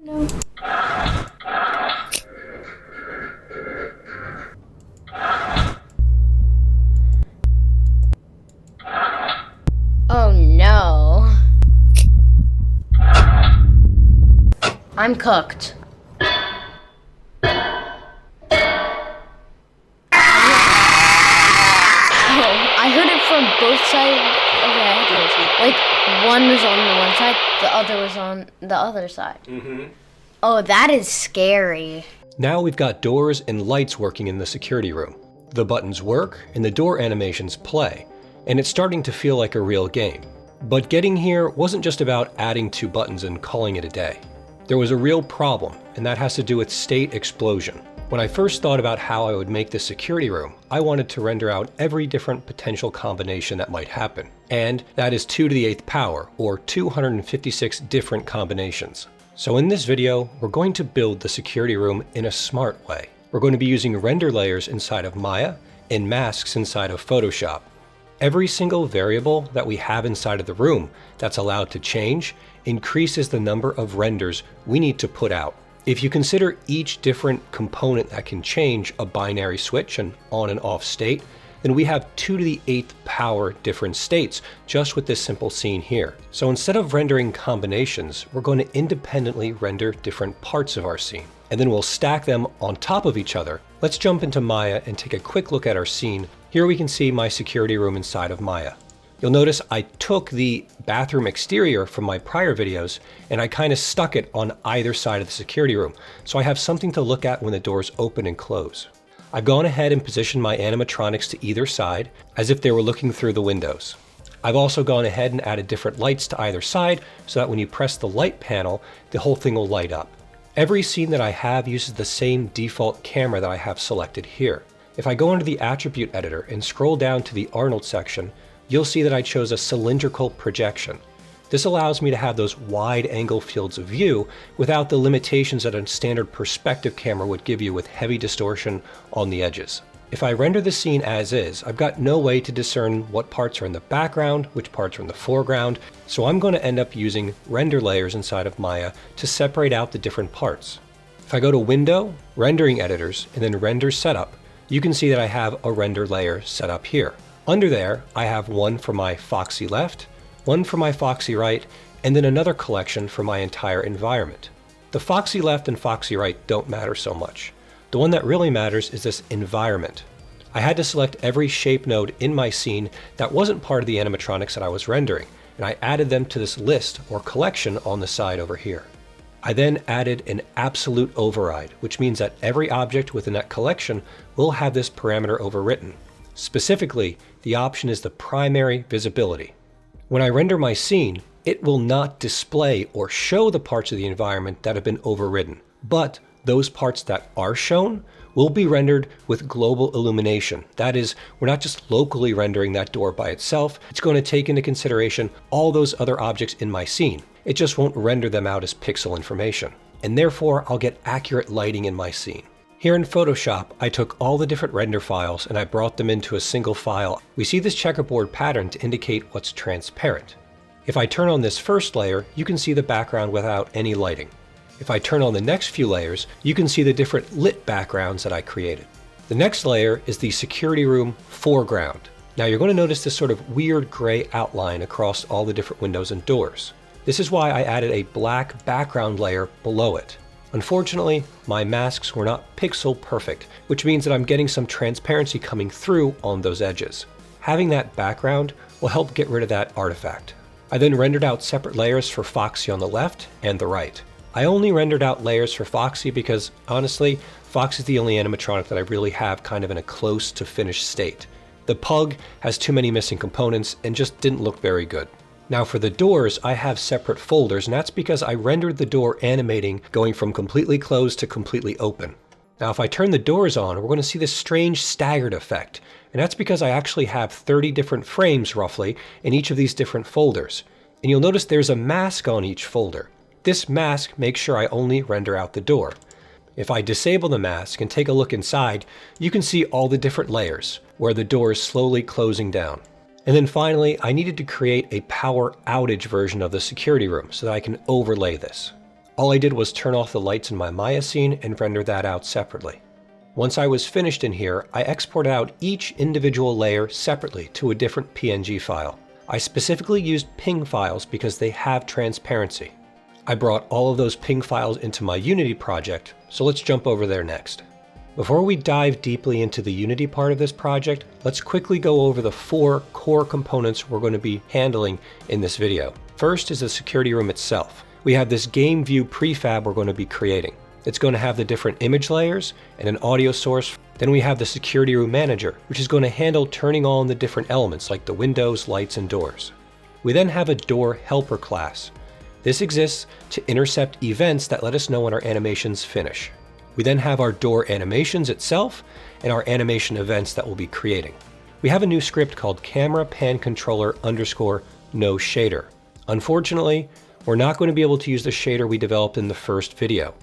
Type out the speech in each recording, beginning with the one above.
No. Oh no. I'm cooked. I heard it from both sides. Okay, like one was on the one side, the other was on the other side. Oh, that is scary. Now we've got doors and lights working in the security room. The buttons work and the door animations play, and it's starting to feel like a real game. But getting here wasn't just about adding 2 buttons and calling it a day. There was a real problem, and that has to do with state explosion. When I first thought about how I would make the security room, I wanted to render out every different potential combination that might happen. And that is 2 to the 8th power, or 256 different combinations. So in this video, we're going to build the security room in a smart way. We're going to be using render layers inside of Maya and masks inside of Photoshop. Every single variable that we have inside of the room that's allowed to change increases the number of renders we need to put out. If you consider each different component that can change a binary switch, an on and off state, then we have 2 to the 8th power different states just with this simple scene here. So instead of rendering combinations, we're going to independently render different parts of our scene, and then we'll stack them on top of each other. Let's jump into Maya and take a quick look at our scene. Here we can see my security room inside of Maya. You'll notice I took the bathroom exterior from my prior videos and I kind of stuck it on either side of the security room, so I have something to look at when the doors open and close. I've gone ahead and positioned my animatronics to either side as if they were looking through the windows. I've also gone ahead and added different lights to either side so that when you press the light panel, the whole thing will light up. Every scene that I have uses the same default camera that I have selected here. If I go into the attribute editor and scroll down to the Arnold section, you'll see that I chose a cylindrical projection. This allows me to have those wide angle fields of view without the limitations that a standard perspective camera would give you with heavy distortion on the edges. If I render the scene as is, I've got no way to discern what parts are in the background, which parts are in the foreground, so I'm going to end up using render layers inside of Maya to separate out the different parts. If I go to Window, Rendering Editors, and then Render Setup, you can see that I have a render layer set up here. Under there, I have one for my Foxy left, one for my Foxy right, and then another collection for my entire environment. The Foxy left and Foxy right don't matter so much. The one that really matters is this environment. I had to select every shape node in my scene that wasn't part of the animatronics that I was rendering, and I added them to this list or collection on the side over here. I then added an absolute override, which means that every object within that collection will have this parameter overwritten. Specifically, the option is the primary visibility. When I render my scene, it will not display or show the parts of the environment that have been overridden, but those parts that are shown will be rendered with global illumination. That is, we're not just locally rendering that door by itself, it's going to take into consideration all those other objects in my scene. It just won't render them out as pixel information, and therefore I'll get accurate lighting in my scene. Here in Photoshop, I took all the different render files and I brought them into a single file. We see this checkerboard pattern to indicate what's transparent. If I turn on this first layer, you can see the background without any lighting. If I turn on the next few layers, you can see the different lit backgrounds that I created. The next layer is the security room foreground. Now you're going to notice this sort of weird gray outline across all the different windows and doors. This is why I added a black background layer below it. Unfortunately, my masks were not pixel perfect, which means that I'm getting some transparency coming through on those edges. Having that background will help get rid of that artifact. I then rendered out separate layers for Foxy on the left and the right. I only rendered out layers for Foxy because, honestly, Foxy is the only animatronic that I really have kind of in a close to finished state. The pug has too many missing components and just didn't look very good. Now for the doors, I have separate folders, and that's because I rendered the door animating going from completely closed to completely open. Now if I turn the doors on, we're going to see this strange staggered effect, and that's because I actually have 30 different frames roughly in each of these different folders. And you'll notice there's a mask on each folder. This mask makes sure I only render out the door. If I disable the mask and take a look inside, you can see all the different layers where the door is slowly closing down. And then finally, I needed to create a power outage version of the security room so that I can overlay this. All I did was turn off the lights in my Maya scene and render that out separately. Once I was finished in here, I exported out each individual layer separately to a different PNG file. I specifically used ping files because they have transparency. I brought all of those ping files into my Unity project, so let's jump over there next. Before we dive deeply into the Unity part of this project, let's quickly go over the 4 core components we're going to be handling in this video. First is the security room itself. We have this game view prefab we're going to be creating. It's going to have the different image layers and an audio source. Then we have the SecurityRoomManager, which is going to handle turning on the different elements like the windows, lights, and doors. We then have a door helper class. This exists to intercept events that let us know when our animations finish. We then have our door animations itself and our animation events that we'll be creating. We have a new script called CameraPanController_no_shader. Unfortunately, we're not going to be able to use the shader we developed in the first video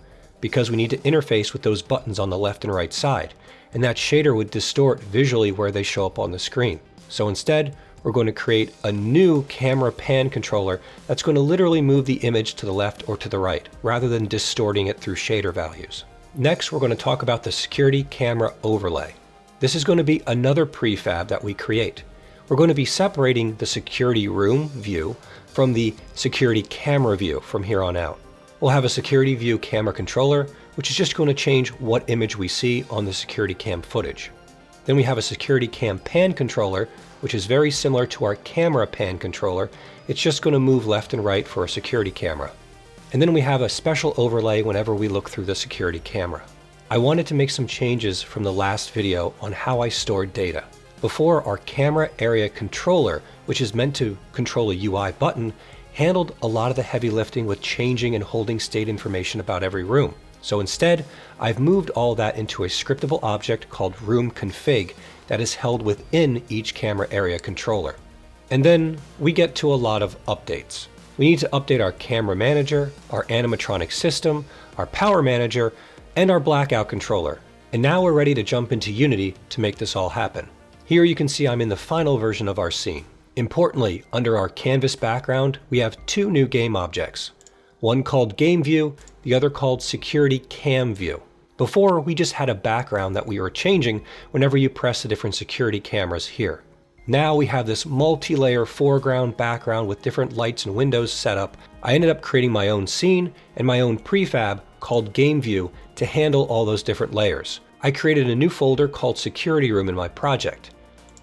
because we need to interface with those buttons on the left and right side, and that shader would distort visually where they show up on the screen. So instead, we're going to create a new camera pan controller that's going to literally move the image to the left or to the right, rather than distorting it through shader values. Next, we're going to talk about the security camera overlay. This is going to be another prefab that we create. We're going to be separating the security room view from the security camera view from here on out. We'll have a security view camera controller, which is just going to change what image we see on the security cam footage. Then we have a security cam pan controller, which is very similar to our camera pan controller. It's just going to move left and right for a security camera. And then we have a special overlay whenever we look through the security camera. I wanted to make some changes from the last video on how I stored data. Before, our CameraAreaController, which is meant to control a UI button, handled a lot of the heavy lifting with changing and holding state information about every room. So instead, I've moved all that into a scriptable object called RoomConfig that is held within each CameraAreaController. And then we get to a lot of updates. We need to update our CameraManager, our animatronics system, our power manager, and our Blackout controller. And now we're ready to jump into Unity to make this all happen. Here you can see I'm in the final version of our scene. Importantly, under our canvas background, we have 2 new game objects. One called Game View, the other called Security Cam View. Before, we just had a background that we were changing whenever you press the different security cameras here. Now we have this multi-layer foreground background with different lights and windows set up. I ended up creating my own scene and my own prefab called Game View to handle all those different layers. I created a new folder called Security Room in my project.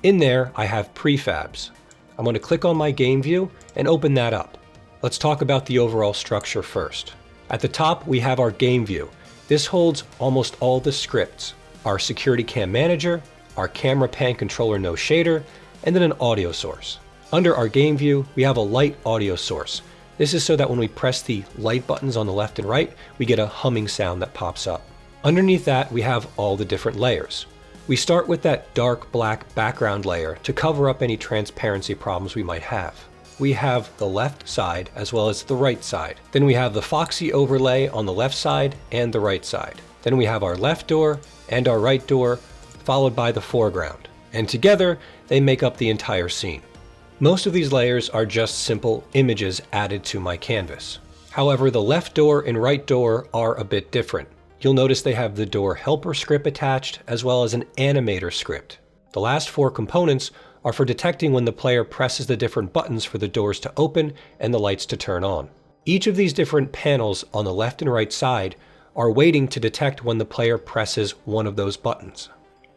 In there, I have prefabs. I'm going to click on my game view and open that up. Let's talk about the overall structure first. At the top, we have our game view. This holds almost all the scripts, our security cam manager, our camera pan controller no shader, and then an audio source. Under our game view, we have a light audio source. This is so that when we press the light buttons on the left and right, we get a humming sound that pops up. Underneath that, we have all the different layers. We start with that dark black background layer to cover up any transparency problems we might have. We have the left side as well as the right side. Then we have the Foxy overlay on the left side and the right side. Then we have our left door and our right door, followed by the foreground. And together, they make up the entire scene. Most of these layers are just simple images added to my canvas. However, the left door and right door are a bit different. You'll notice they have the door helper script attached as well as an animator script. The last 4 components are for detecting when the player presses the different buttons for the doors to open and the lights to turn on. Each of these different panels on the left and right side are waiting to detect when the player presses one of those buttons.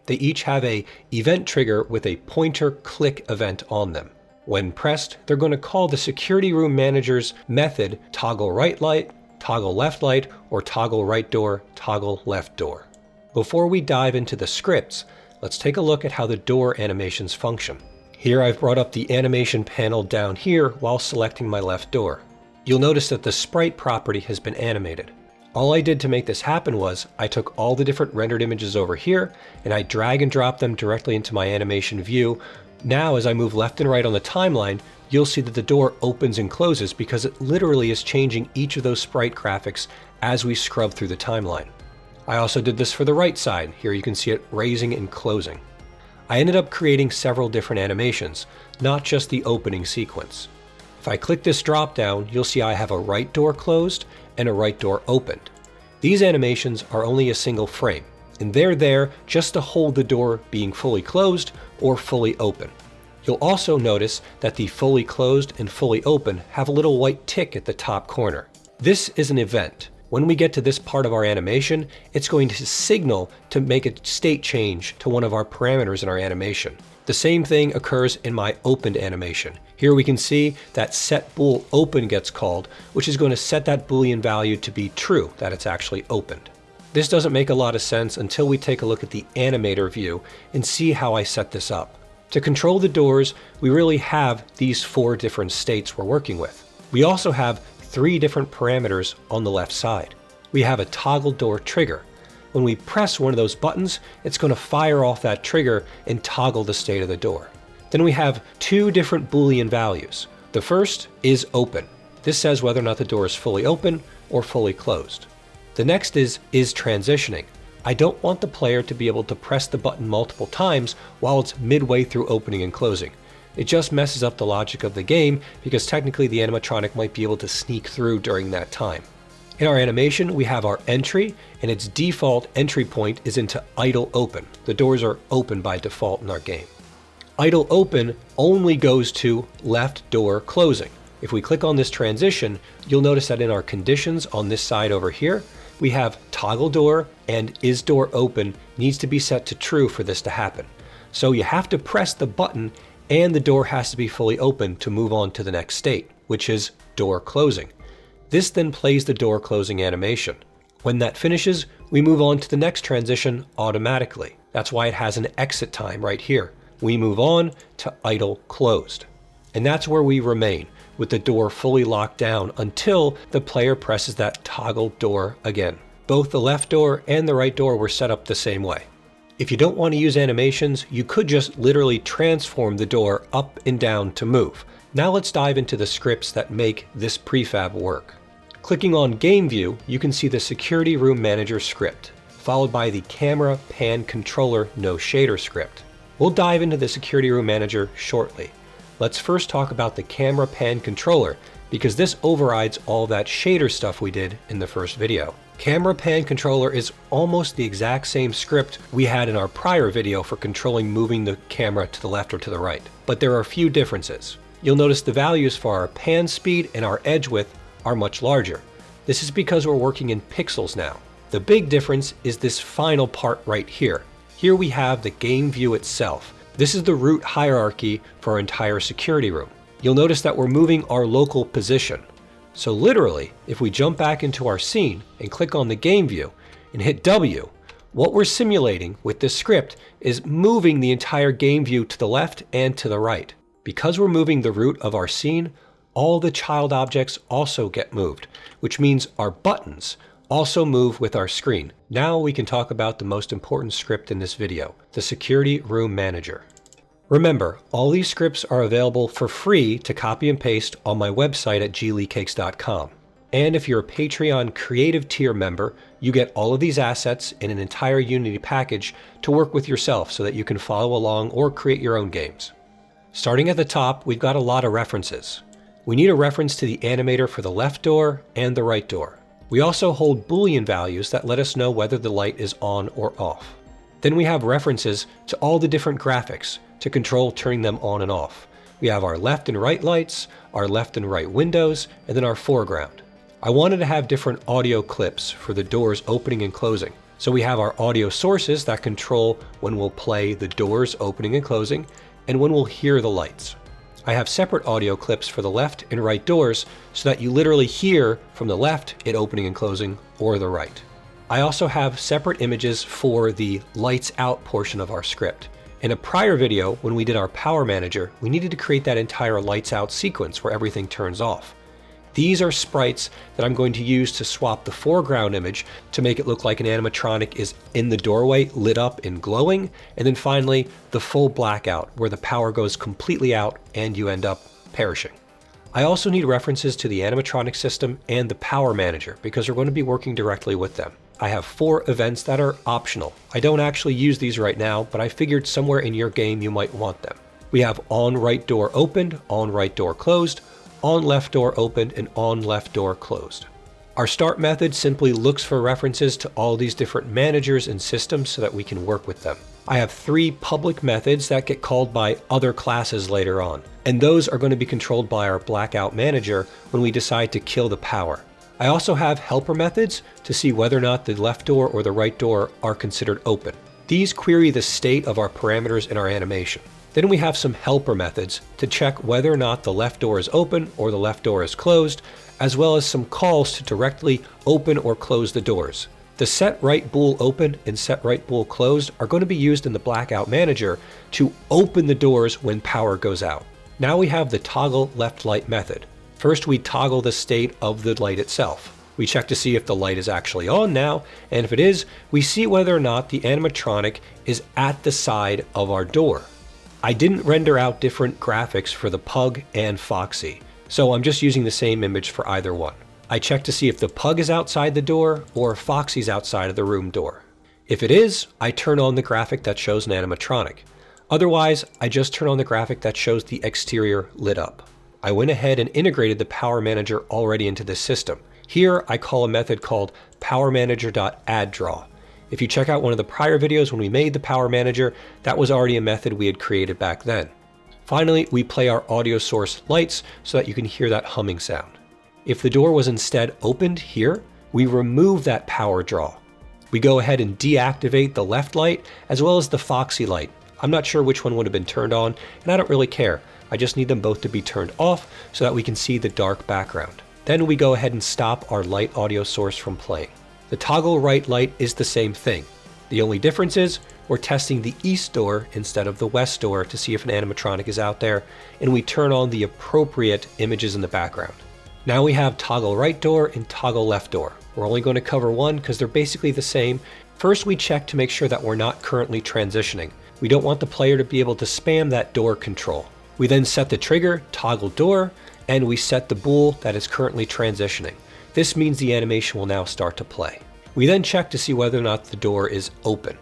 They each have a event trigger with a pointer click event on them. When pressed, they're going to call the Security Room Manager's method toggle right light, toggle left light, or toggle right door, toggle left door. Before we dive into the scripts, let's take a look at how the door animations function. Here I've brought up the animation panel down here while selecting my left door. You'll notice that the sprite property has been animated. All I did to make this happen was I took all the different rendered images over here and I drag and drop them directly into my animation view. Now as I move left and right on the timeline, you'll see that the door opens and closes because it literally is changing each of those sprite graphics as we scrub through the timeline. I also did this for the right side. Here you can see it raising and closing. I ended up creating several different animations, not just the opening sequence. If I click this drop down, you'll see I have a right door closed and a right door opened. These animations are only a single frame, and they're there just to hold the door being fully closed or fully open. You'll also notice that the fully closed and fully open have a little white tick at the top corner. This is an event. When we get to this part of our animation, it's going to signal to make a state change to one of our parameters in our animation. The same thing occurs in my opened animation. Here we can see that setBoolOpen gets called, which is going to set that Boolean value to be true, that it's actually opened. This doesn't make a lot of sense until we take a look at the Animator view and see how I set this up. To control the doors, we really have these 4 different states we're working with. We also have 3 different parameters on the left side. We have a toggle door trigger. When we press one of those buttons, it's going to fire off that trigger and toggle the state of the door. Then we have 2 different Boolean values. The first is open. This says whether or not the door is fully open or fully closed. The next is transitioning. I don't want the player to be able to press the button multiple times while it's midway through opening and closing. It just messes up the logic of the game because technically the animatronic might be able to sneak through during that time. In our animation, we have our entry, and its default entry point is into idle open. The doors are open by default in our game. Idle open only goes to left door closing. If we click on this transition, you'll notice that in our conditions on this side over here, we have toggle door and is door open needs to be set to true for this to happen. So you have to press the button and the door has to be fully open to move on to the next state, which is door closing. This then plays the door closing animation. When that finishes, we move on to the next transition automatically. That's why it has an exit time right here. We move on to idle closed. And that's where we remain, with the door fully locked down until the player presses that toggle door again. Both the left door and the right door were set up the same way. If you don't want to use animations, you could just literally transform the door up and down to move. Now let's dive into the scripts that make this prefab work. Clicking on Game View, you can see the SecurityRoomManager script, followed by the CameraAreaController no shader script. We'll dive into the SecurityRoomManager shortly. Let's first talk about the CameraAreaController, because this overrides all that shader stuff we did in the first video. CameraAreaController is almost the exact same script we had in our prior video for controlling moving the camera to the left or to the right, but there are a few differences. You'll notice the values for our pan speed and our edge width are much larger. This is because we're working in pixels now. The big difference is this final part right here. Here we have the game view itself. This is the root hierarchy for our entire security room. You'll notice that we're moving our local position. So literally, if we jump back into our scene and click on the game view and hit W, what we're simulating with this script is moving the entire game view to the left and to the right. Because we're moving the root of our scene, all the child objects also get moved, which means our buttons also move with our screen. Now we can talk about the most important script in this video, the SecurityRoomManager. Remember, all these scripts are available for free to copy and paste on my website at Lecakes.com. And if you're a Patreon creative tier member, you get all of these assets in an entire Unity package to work with yourself so that you can follow along or create your own games. Starting at the top, we've got a lot of references. We need a reference to the animator for the left door and the right door. We also hold Boolean values that let us know whether the light is on or off. Then we have references to all the different graphics to control turning them on and off. We have our left and right lights, our left and right windows, and then our foreground. I wanted to have different audio clips for the doors opening and closing. So we have our audio sources that control when we'll play the doors opening and closing and when we'll hear the lights. I have separate audio clips for the left and right doors so that you literally hear from the left it opening and closing or the right. I also have separate images for the lights out portion of our script. In a prior video, when we did our Power Manager, we needed to create that entire lights out sequence where everything turns off. These are sprites that I'm going to use to swap the foreground image to make it look like an animatronic is in the doorway, lit up and glowing, and then finally the full blackout where the power goes completely out and you end up perishing. I also need references to the animatronic system and the Power Manager because we're going to be working directly with them. I have 4 events that are optional. I don't actually use these right now, but I figured somewhere in your game you might want them. We have on right door opened, on right door closed, on left door opened and on left door closed. Our start method simply looks for references to all these different managers and systems so that we can work with them. I have 3 public methods that get called by other classes later on, and those are going to be controlled by our Blackout manager when we decide to kill the power. I also have helper methods to see whether or not the left door or the right door are considered open. These query the state of our parameters in our animation. Then we have some helper methods to check whether or not the left door is open or the left door is closed, as well as some calls to directly open or close the doors. The set right bool open and set right bool closed are going to be used in the Blackout manager to open the doors when power goes out. Now we have the toggle left light method. First we toggle the state of the light itself. We check to see if the light is actually on now, and if it is, we see whether or not the animatronic is at the side of our door. I didn't render out different graphics for the Pug and Foxy, so I'm just using the same image for either one. I check to see if the Pug is outside the door or Foxy's outside of the room door. If it is, I turn on the graphic that shows an animatronic. Otherwise, I just turn on the graphic that shows the exterior lit up. I went ahead and integrated the Power Manager already into this system. Here, I call a method called PowerManager.addDraw. If you check out one of the prior videos when we made the Power Manager, that was already a method we had created back then. Finally, we play our audio source lights so that you can hear that humming sound. If the door was instead opened here, we remove that power draw. We go ahead and deactivate the left light as well as the Foxy light. I'm not sure which one would have been turned on, and I don't really care. I just need them both to be turned off so that we can see the dark background. Then we go ahead and stop our light audio source from playing. The toggle right light is the same thing. The only difference is we're testing the east door instead of the west door to see if an animatronic is out there, and we turn on the appropriate images in the background. Now we have toggle right door and toggle left door. We're only going to cover one because they're basically the same. First, we check to make sure that we're not currently transitioning. We don't want the player to be able to spam that door control. We then set the trigger, toggle door, and we set the bool that is currently transitioning. This means the animation will now start to play. We then check to see whether or not the door is open.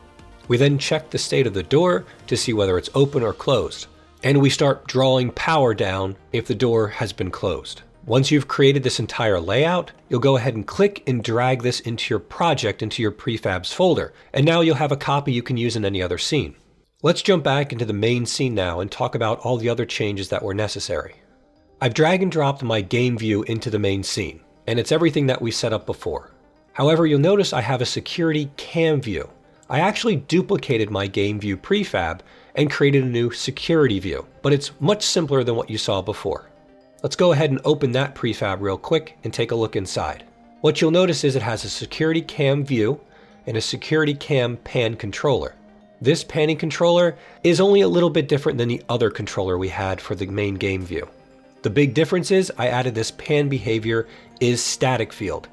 We then check the state of the door to see whether it's open or closed. And we start drawing power down if the door has been closed. Once you've created this entire layout, you'll go ahead and click and drag this into your project, into your prefabs folder. And now you'll have a copy you can use in any other scene. Let's jump back into the main scene now and talk about all the other changes that were necessary. I've drag and dropped my game view into the main scene, and it's everything that we set up before. However, you'll notice I have a security cam view. I actually duplicated my game view prefab and created a new security view, but it's much simpler than what you saw before. Let's go ahead and open that prefab real quick and take a look inside. What you'll notice is it has a security cam view and a security cam pan controller. This panning controller is only a little bit different than the other controller we had for the main game view. The big difference is I added this pan behavior is static field.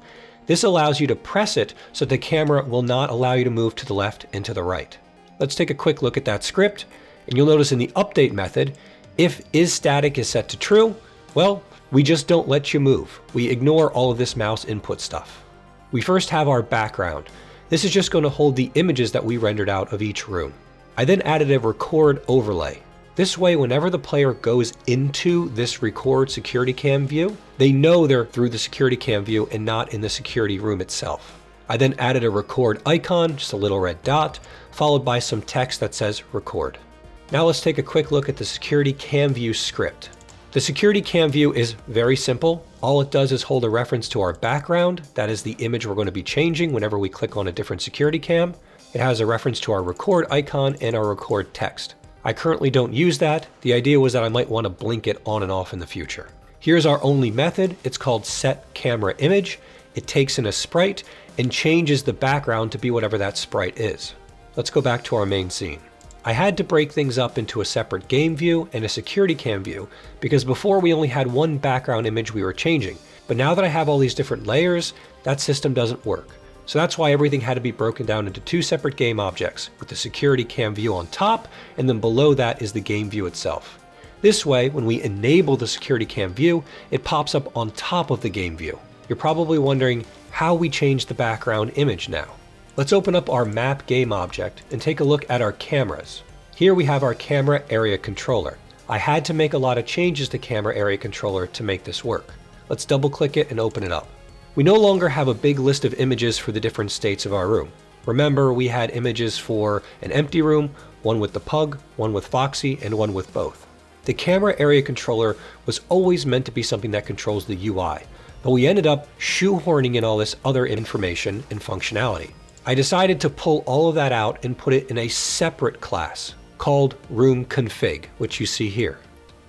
This allows you to press it so the camera will not allow you to move to the left and to the right. Let's take a quick look at that script, and you'll notice in the update method, if isStatic is set to true, well, we just don't let you move. We ignore all of this mouse input stuff. We first have our background. This is just going to hold the images that we rendered out of each room. I then added a record overlay. This way, whenever the player goes into this record security cam view, they know they're through the security cam view and not in the security room itself. I then added a record icon, just a little red dot, followed by some text that says record. Now let's take a quick look at the security cam view script. The security cam view is very simple. All it does is hold a reference to our background. That is the image we're going to be changing whenever we click on a different security cam. It has a reference to our record icon and our record text. I currently don't use that. The idea was that I might want to blink it on and off in the future. Here's our only method. It's called setCameraImage. It takes in a sprite and changes the background to be whatever that sprite is. Let's go back to our main scene. I had to break things up into a separate game view and a security cam view because before we only had one background image we were changing. But now that I have all these different layers, that system doesn't work. So that's why everything had to be broken down into two separate game objects with the security cam view on top, and then below that is the game view itself. This way, when we enable the security cam view, it pops up on top of the game view. You're probably wondering how we change the background image now. Let's open up our map game object and take a look at our cameras. Here we have our CameraAreaController. I had to make a lot of changes to CameraAreaController to make this work. Let's double click it and open it up. We no longer have a big list of images for the different states of our room. Remember, we had images for an empty room, one with the pug, one with Foxy, and one with both. The CameraAreaController was always meant to be something that controls the UI, but we ended up shoehorning in all this other information and functionality. I decided to pull all of that out and put it in a separate class called RoomConfig, which you see here.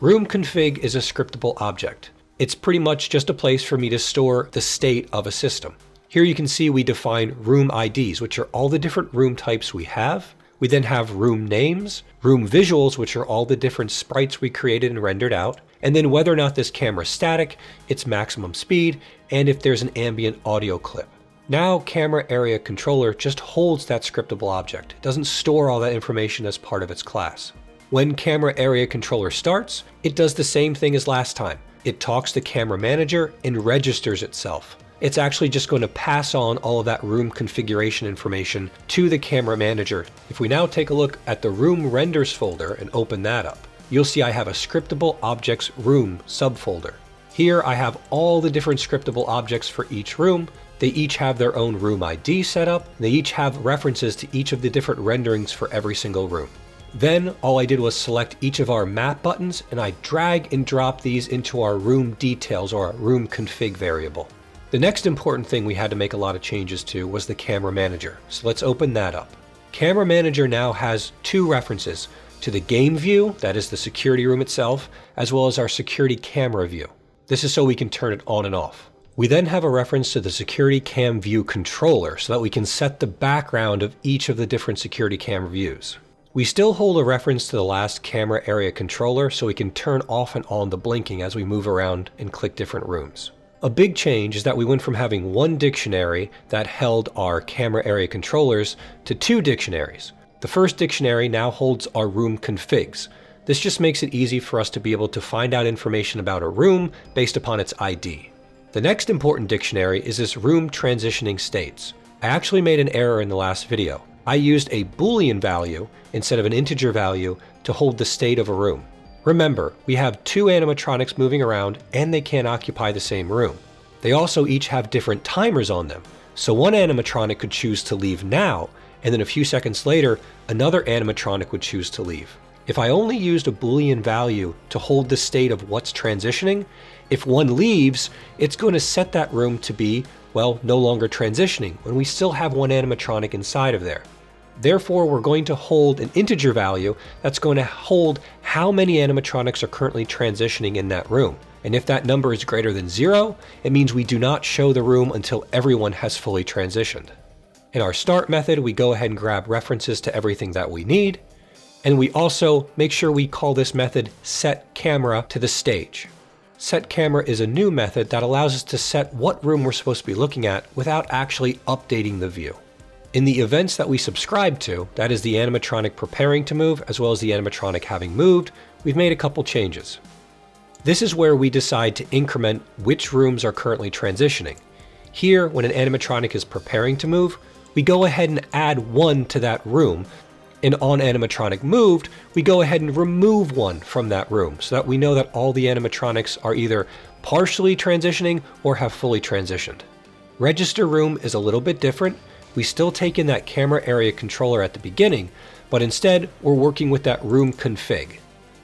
RoomConfig is a scriptable object. It's pretty much just a place for me to store the state of a system. Here you can see we define room IDs, which are all the different room types we have. We then have room names, room visuals, which are all the different sprites we created and rendered out, and then whether or not this camera is static, its maximum speed, and if there's an ambient audio clip. Now CameraAreaController just holds that scriptable object. It doesn't store all that information as part of its class. When CameraAreaController starts, it does the same thing as last time. It talks to CameraManager and registers itself. It's actually just going to pass on all of that room configuration information to the CameraManager. If we now take a look at the room renders folder and open that up, you'll see I have a ScriptableObjects room subfolder. Here I have all the different scriptable objects for each room. They each have their own room ID set up. They each have references to each of the different renderings for every single room. Then all I did was select each of our map buttons and I drag and drop these into our room details or our room config variable. The next important thing we had to make a lot of changes to was the CameraManager. So let's open that up. CameraManager now has two references to the game view, that is the security room itself, as well as our security camera view. This is so we can turn it on and off. We then have a reference to the security cam view controller so that we can set the background of each of the different security camera views. We still hold a reference to the last CameraAreaController so we can turn off and on the blinking as we move around and click different rooms. A big change is that we went from having one dictionary that held our CameraAreaControllers to two dictionaries. The first dictionary now holds our room configs. This just makes it easy for us to be able to find out information about a room based upon its ID. The next important dictionary is this room transitioning states. I actually made an error in the last video. I used a Boolean value instead of an integer value to hold the state of a room. Remember, we have two animatronics moving around and they can't occupy the same room. They also each have different timers on them. So one animatronic could choose to leave now, and then a few seconds later, another animatronic would choose to leave. If I only used a Boolean value to hold the state of what's transitioning, if one leaves, it's going to set that room to be, well, no longer transitioning when we still have one animatronic inside of there. Therefore, we're going to hold an integer value that's going to hold how many animatronics are currently transitioning in that room. And if that number is greater than 0, it means we do not show the room until everyone has fully transitioned. In our start method, we go ahead and grab references to everything that we need. And we also make sure we call this method setCamera to the stage. SetCamera is a new method that allows us to set what room we're supposed to be looking at without actually updating the view. In the events that we subscribe to, that is the animatronic preparing to move as well as the animatronic having moved, we've made a couple changes. This is where we decide to increment which rooms are currently transitioning. Here, when an animatronic is preparing to move, we go ahead and add 1 to that room, and on animatronic moved, we go ahead and remove 1 from that room so that we know that all the animatronics are either partially transitioning or have fully transitioned. Register room is a little bit different. We still take in that CameraAreaController at the beginning, but instead we're working with that room config.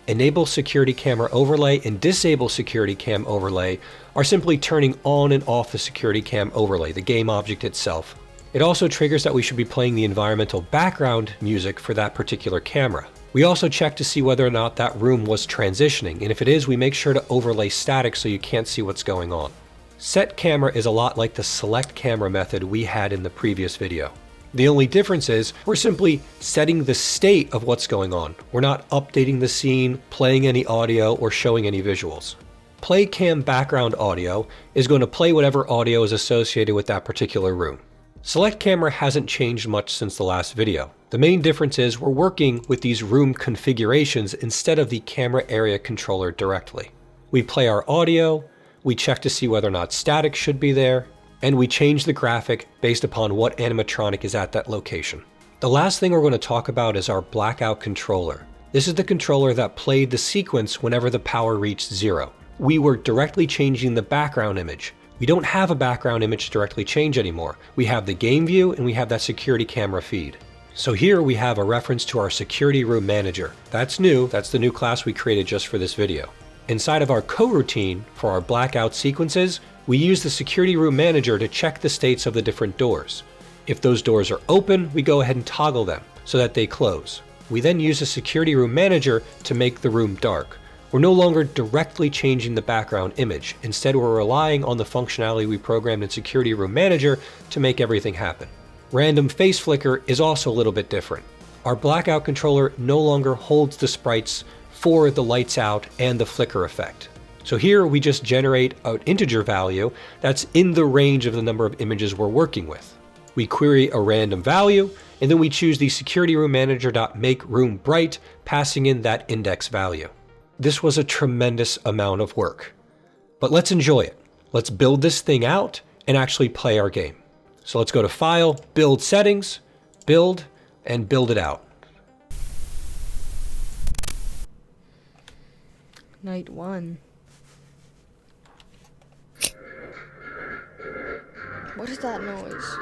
Enable security camera overlay and disable security cam overlay are simply turning on and off the security cam overlay, the game object itself. It also triggers that we should be playing the environmental background music for that particular camera. We also check to see whether or not that room was transitioning, and if it is, we make sure to overlay static so you can't see what's going on. Set camera is a lot like the select camera method we had in the previous video. The only difference is we're simply setting the state of what's going on. We're not updating the scene, playing any audio, or showing any visuals. Play cam background audio is going to play whatever audio is associated with that particular room. Select camera hasn't changed much since the last video. The main difference is we're working with these room configurations instead of the CameraAreaController directly. We play our audio, we check to see whether or not static should be there, and we change the graphic based upon what animatronic is at that location. The last thing we're going to talk about is our Blackout controller. This is the controller that played the sequence whenever the power reached 0. We were directly changing the background image. We don't have a background image to directly change anymore. We have the game view and we have that security camera feed. So here we have a reference to our Security Room Manager. That's new, that's the new class we created just for this video. Inside of our coroutine for our blackout sequences, we use the Security Room Manager to check the states of the different doors. If those doors are open, we go ahead and toggle them so that they close. We then use the Security Room Manager to make the room dark. We're no longer directly changing the background image. Instead, we're relying on the functionality we programmed in Security Room Manager to make everything happen. Random face flicker is also a little bit different. Our Blackout controller no longer holds the sprites for the lights out and the flicker effect. So here we just generate an integer value that's in the range of the number of images we're working with. We query a random value, and then we choose the SecurityRoomManager.MakeRoomBright, passing in that index value. This was a tremendous amount of work, but let's enjoy it. Let's build this thing out and actually play our game. So let's go to File, Build Settings, Build, and build it out. Night 1. What is that noise?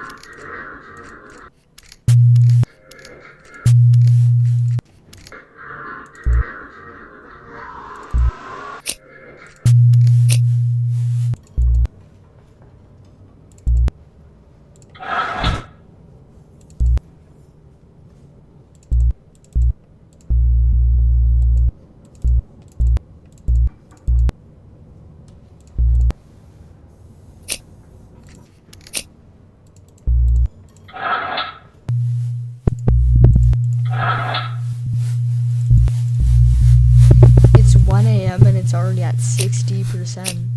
It's 1 a.m. and it's already at 60%.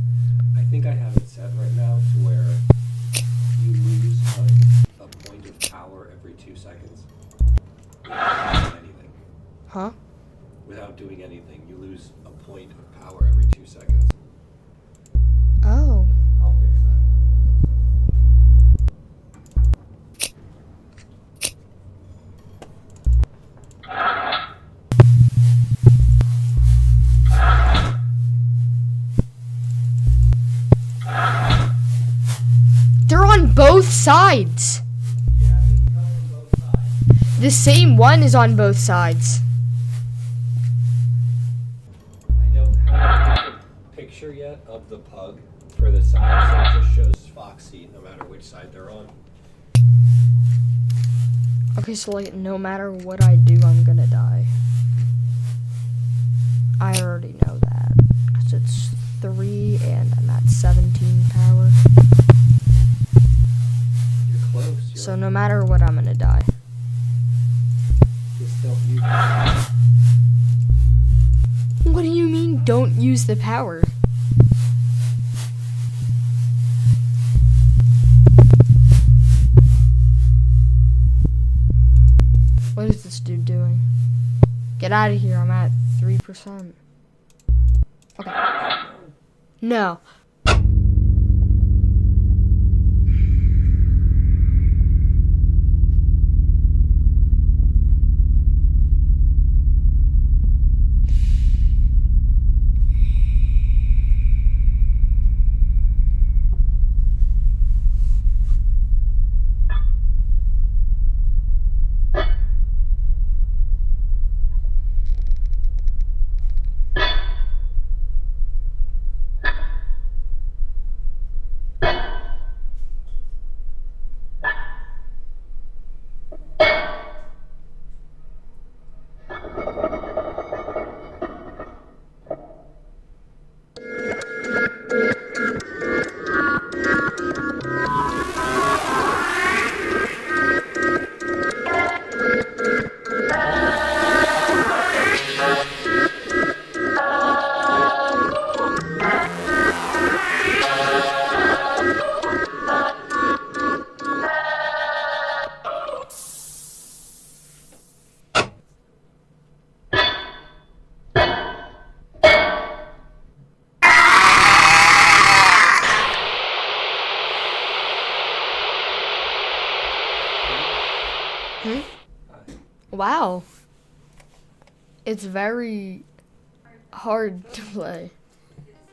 I think I have it set right now to where you lose a point of power every 2 seconds. Without doing anything. Huh? Without doing anything, you lose a point of power every 2 seconds. Oh. I'll fix that. They're on both sides. Yeah, they can come on both sides. The same one is on both sides. I don't have a different picture yet of the pug for the side, so it just shows Foxy no matter which side they're on. Okay, so like no matter what I do, I'm gonna die. I already know that. Because it's 3 and I'm at 17 power. You're close. So no matter what, I'm gonna die. Just don't use What do you mean, don't use the power? What is this dude doing? Get out of here, I'm at 3%. Okay. No. Wow. It's very hard to play.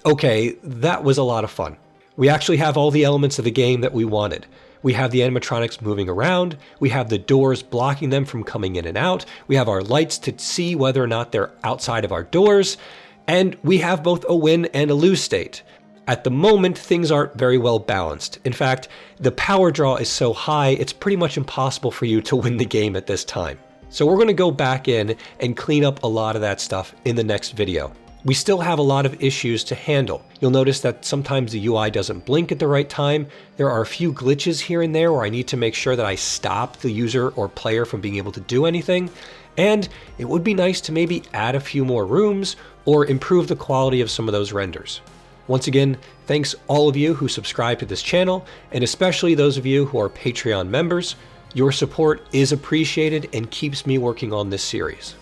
Okay, that was a lot of fun. We actually have all the elements of the game that we wanted. We have the animatronics moving around, we have the doors blocking them from coming in and out, we have our lights to see whether or not they're outside of our doors, and we have both a win and a lose state. At the moment, things aren't very well balanced. In fact, the power draw is so high, it's pretty much impossible for you to win the game at this time. So we're going to go back in and clean up a lot of that stuff in the next video. We still have a lot of issues to handle. You'll notice that sometimes the UI doesn't blink at the right time. There are a few glitches here and there where I need to make sure that I stop the user or player from being able to do anything. And it would be nice to maybe add a few more rooms or improve the quality of some of those renders. Once again, thanks all of you who subscribe to this channel, and especially those of you who are Patreon members. Your support is appreciated and keeps me working on this series.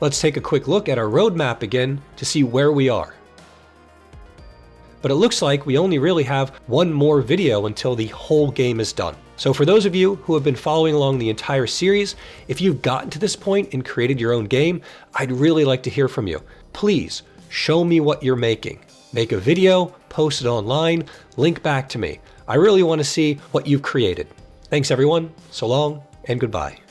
Let's take a quick look at our roadmap again to see where we are. But it looks like we only really have one more video until the whole game is done. So for those of you who have been following along the entire series, if you've gotten to this point and created your own game, I'd really like to hear from you. Please show me what you're making. Make a video, post it online, link back to me. I really want to see what you've created. Thanks everyone, so long and goodbye.